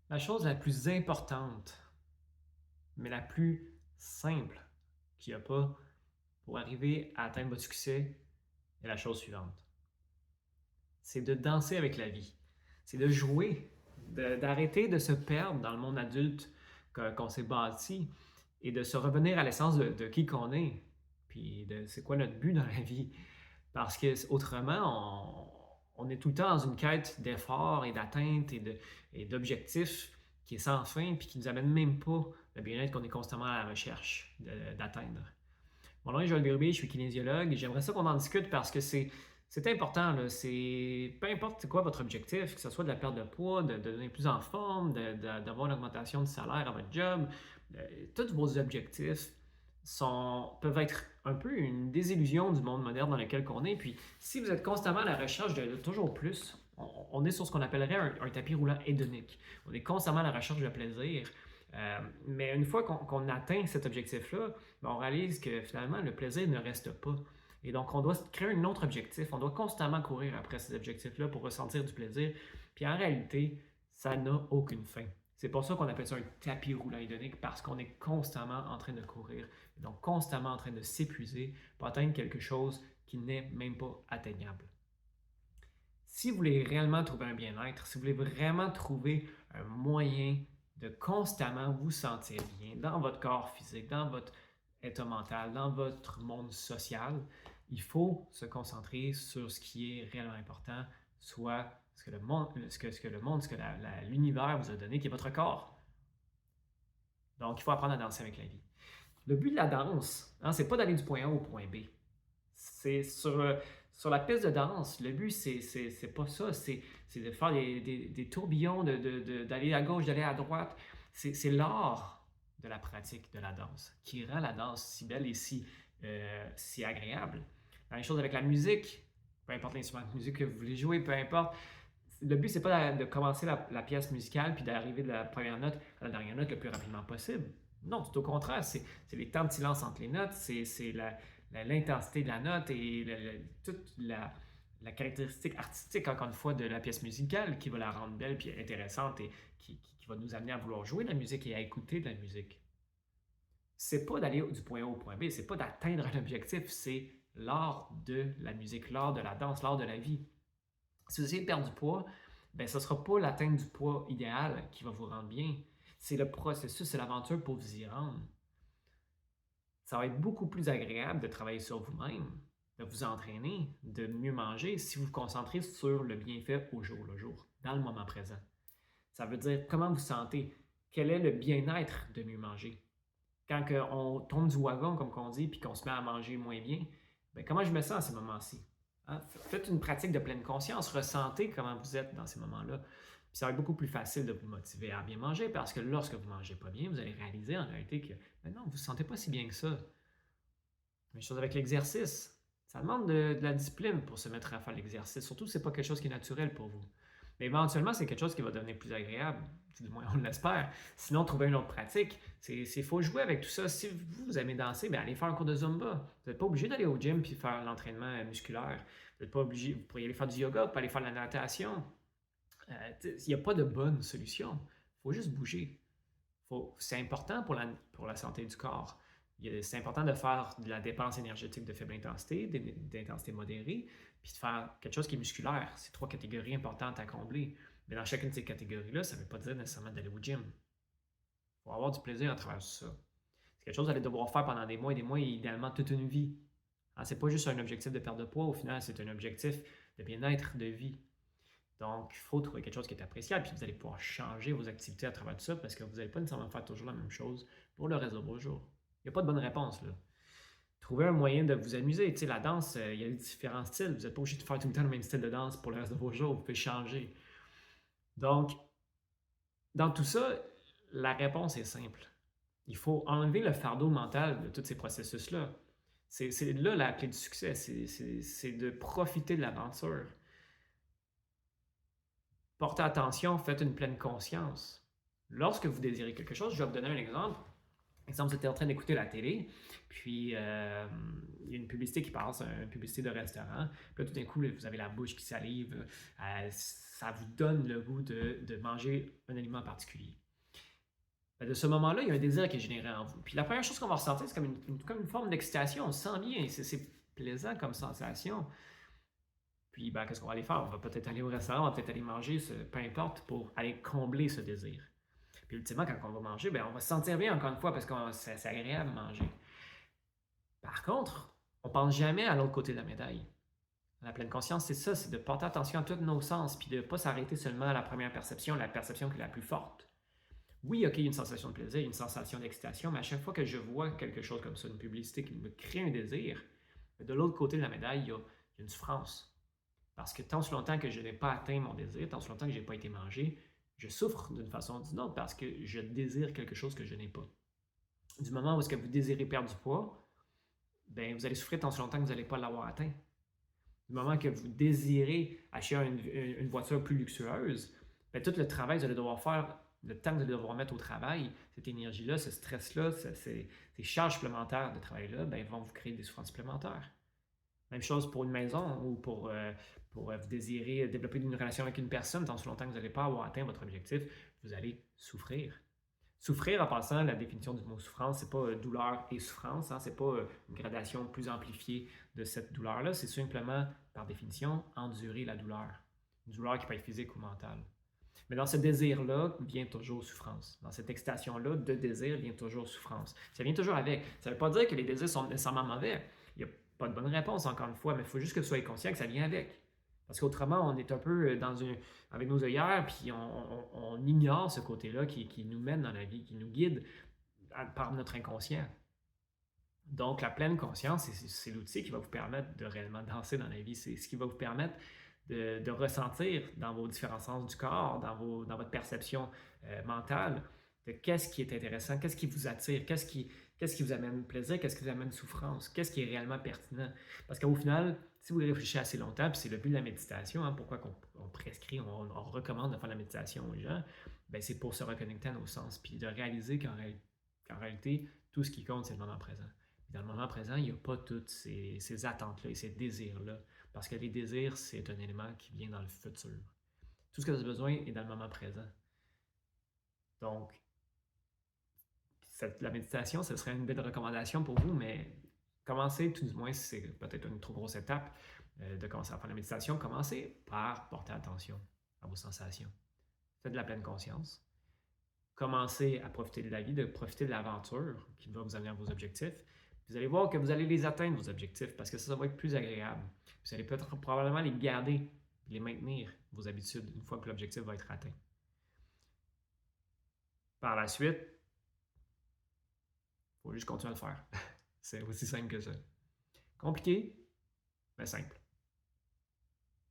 La chose la plus importante, mais la plus simple qu'il y a pas pour arriver à atteindre votre succès est la chose suivante. C'est de danser avec la vie. C'est de jouer, d'arrêter de se perdre dans le monde adulte qu'on s'est bâti et de se revenir à l'essence de qui qu'on est, puis de c'est quoi notre but dans la vie. Parce que autrement, on est tout le temps dans une quête d'efforts et d'atteinte et d'objectifs qui est sans fin, puis qui ne nous amène même pas le bien-être qu'on est constamment à la recherche d'atteindre. Mon nom est Joël Bérubé, je suis kinésiologue et j'aimerais ça qu'on en discute parce que c'est important. Là. Peu importe c'est quoi votre objectif, que ce soit de la perte de poids, de devenir plus en forme, d'avoir une augmentation de salaire à votre job, tous vos objectifs peuvent être un peu une désillusion du monde moderne dans lequel on est. Puis si vous êtes constamment à la recherche de toujours plus, on est sur ce qu'on appellerait un tapis roulant hédonique. On est constamment à la recherche de plaisir. Mais une fois qu'on atteint cet objectif-là, ben, on réalise que finalement, le plaisir ne reste pas. Et donc, on doit créer un autre objectif. On doit constamment courir après ces objectifs-là pour ressentir du plaisir. Puis en réalité, ça n'a aucune fin. C'est pour ça qu'on appelle ça un tapis roulant hédonique, parce qu'on est constamment en train de courir, et donc constamment en train de s'épuiser pour atteindre quelque chose qui n'est même pas atteignable. Si vous voulez réellement trouver un bien-être, si vous voulez vraiment trouver un moyen de constamment vous sentir bien dans votre corps physique, dans votre état mental, dans votre monde social, il faut se concentrer sur ce qui est réellement important, soit ce que le monde, ce que l'univers vous a donné, qui est votre corps. Donc, il faut apprendre à danser avec la vie. Le but de la danse, hein, c'est pas d'aller du point A au point B. C'est sur la piste de danse, le but, c'est pas ça. C'est de faire des tourbillons, d'aller à gauche, d'aller à droite. C'est l'art de la pratique de la danse qui rend la danse si belle et si agréable. La même chose avec la musique. Peu importe l'instrument de musique que vous voulez jouer, peu importe. Le but, c'est pas de commencer la pièce musicale puis d'arriver de la première note à la dernière note le plus rapidement possible. Non, tout au contraire. C'est les temps de silence entre les notes, c'est l'intensité de la note et toute la caractéristique artistique, encore une fois, de la pièce musicale qui va la rendre belle puis intéressante et qui va nous amener à vouloir jouer de la musique et à écouter de la musique. C'est pas d'aller du point A au point B, c'est pas d'atteindre un objectif, c'est l'art de la musique, l'art de la danse, l'art de la vie. Si vous essayez de perdre du poids, ben, ce ne sera pas l'atteinte du poids idéal qui va vous rendre bien. C'est le processus, c'est l'aventure pour vous y rendre. Ça va être beaucoup plus agréable de travailler sur vous-même, de vous entraîner, de mieux manger si vous vous concentrez sur le bienfait au jour le jour, dans le moment présent. Ça veut dire comment vous sentez, quel est le bien-être de mieux manger. Quand on tombe du wagon, comme on dit, puis qu'on se met à manger moins bien, ben, comment je me sens à ces moments-ci? Hein? Faites une pratique de pleine conscience, ressentez comment vous êtes dans ces moments-là. Puis ça va être beaucoup plus facile de vous motiver à bien manger parce que lorsque vous ne mangez pas bien, vous allez réaliser en réalité que ben non, vous ne vous sentez pas si bien que ça. Même chose avec l'exercice. Ça demande de la discipline pour se mettre à faire l'exercice, surtout si ce n'est pas quelque chose qui est naturel pour vous. Mais éventuellement, c'est quelque chose qui va devenir plus agréable, du moins on l'espère. Sinon, trouver une autre pratique, il faut jouer avec tout ça. Si vous aimez danser, bien, allez faire un cours de Zumba. Vous n'êtes pas obligé d'aller au gym puis faire l'entraînement musculaire. Vous n'êtes pas obligé, vous pourriez aller faire du yoga, puis aller faire de la natation. Il n'y a pas de bonne solution. Il faut juste bouger. C'est important pour la santé du corps. C'est important de faire de la dépense énergétique de faible intensité, d'intensité modérée, puis de faire quelque chose qui est musculaire. C'est trois catégories importantes à combler. Mais dans chacune de ces catégories-là, ça ne veut pas dire nécessairement d'aller au gym. Il faut avoir du plaisir à travers tout ça. C'est quelque chose que vous allez devoir faire pendant des mois et des mois et idéalement toute une vie. Ce n'est pas juste un objectif de perte de poids, au final, c'est un objectif de bien-être, de vie. Donc, il faut trouver quelque chose qui est appréciable, puis vous allez pouvoir changer vos activités à travers tout ça parce que vous n'allez pas nécessairement faire toujours la même chose pour le reste de vos jours. Il n'y a pas de bonne réponse, là. Trouvez un moyen de vous amuser. Tu sais, la danse, il y a différents styles. Vous n'êtes pas obligé de faire tout le temps le même style de danse pour le reste de vos jours. Vous pouvez changer. Donc, dans tout ça, la réponse est simple. Il faut enlever le fardeau mental de tous ces processus-là. C'est là la clé du succès. C'est de profiter de l'aventure. Portez attention, faites une pleine conscience. Lorsque vous désirez quelque chose, je vais vous donner un exemple. Exemple, vous êtes en train d'écouter la télé, puis il y a une publicité qui passe, une publicité de restaurant. Puis là, tout d'un coup, là, vous avez la bouche qui salive. Ça vous donne le goût de manger un aliment particulier. Ben, de ce moment-là, il y a un désir qui est généré en vous. Puis la première chose qu'on va ressentir, c'est comme une forme d'excitation. On se sent bien, c'est plaisant comme sensation. Puis ben, qu'est-ce qu'on va aller faire? On va peut-être aller au restaurant, on va peut-être aller manger, peu importe, pour aller combler ce désir. Puis ultimement, quand on va manger, ben, on va se sentir bien encore une fois parce que c'est agréable de manger. Par contre, on pense jamais à l'autre côté de la médaille. La pleine conscience, c'est ça, c'est de porter attention à tous nos sens, puis de ne pas s'arrêter seulement à la première perception, la perception qui est la plus forte. Oui, ok, il y a une sensation de plaisir, une sensation d'excitation, mais à chaque fois que je vois quelque chose comme ça, une publicité qui me crée un désir, de l'autre côté de la médaille, il y a une souffrance. Parce que tant si longtemps que je n'ai pas atteint mon désir, tant si longtemps que je n'ai pas été mangé, je souffre d'une façon ou d'une autre parce que je désire quelque chose que je n'ai pas. Du moment où est-ce que vous désirez perdre du poids, ben vous allez souffrir tant si longtemps que vous n'allez pas l'avoir atteint. Du moment que vous désirez acheter une voiture plus luxueuse, ben tout le travail que vous allez devoir faire, le temps que vous allez devoir mettre au travail, cette énergie-là, ce stress-là, ces charges supplémentaires de travail-là, ben, vont vous créer des souffrances supplémentaires. Même chose pour une maison ou pour vous désirer développer une relation avec une personne, tant si longtemps que vous n'allez pas avoir atteint votre objectif, vous allez souffrir. Souffrir, en passant, la définition du mot souffrance, c'est pas douleur et souffrance, hein, c'est pas une gradation plus amplifiée de cette douleur-là, c'est simplement, par définition, endurer la douleur. Une douleur qui peut être physique ou mentale. Mais dans ce désir-là vient toujours souffrance. Dans cette excitation-là de désir vient toujours souffrance. Ça vient toujours avec. Ça ne veut pas dire que les désirs sont nécessairement mauvais. Il n'y a pas de bonne réponse, encore une fois, mais il faut juste que vous soyez conscient que ça vient avec. Parce qu'autrement, on est un peu avec nos œillères, puis on ignore ce côté-là qui nous mène dans la vie, qui nous guide par notre inconscient. Donc, la pleine conscience, c'est l'outil qui va vous permettre de réellement danser dans la vie. C'est ce qui va vous permettre de ressentir dans vos différents sens du corps, dans votre perception mentale, de qu'est-ce qui est intéressant, qu'est-ce qui vous attire, qu'est-ce qui vous amène plaisir, qu'est-ce qui vous amène souffrance, qu'est-ce qui est réellement pertinent. Parce qu'au final, si vous réfléchissez assez longtemps, puis c'est le but de la méditation, hein, pourquoi on prescrit, on recommande de faire la méditation aux gens, ben c'est pour se reconnecter à nos sens, puis de réaliser qu'en réalité, tout ce qui compte, c'est le moment présent. Puis dans le moment présent, il n'y a pas toutes ces attentes-là et ces désirs-là. Parce que les désirs, c'est un élément qui vient dans le futur. Tout ce que vous avez besoin est dans le moment présent. Donc, la méditation, ce serait une belle recommandation pour vous, mais commencez, tout du moins, si c'est peut-être une trop grosse étape de commencer à faire la méditation, commencez par porter attention à vos sensations. Faites de la pleine conscience. Commencez à profiter de la vie, de profiter de l'aventure qui va vous amener à vos objectifs. Vous allez voir que vous allez les atteindre, vos objectifs, parce que ça va être plus agréable. Vous allez peut-être probablement les garder, les maintenir, vos habitudes, une fois que l'objectif va être atteint. Par la suite, il faut juste continuer à le faire. C'est aussi simple que ça. Compliqué, mais simple.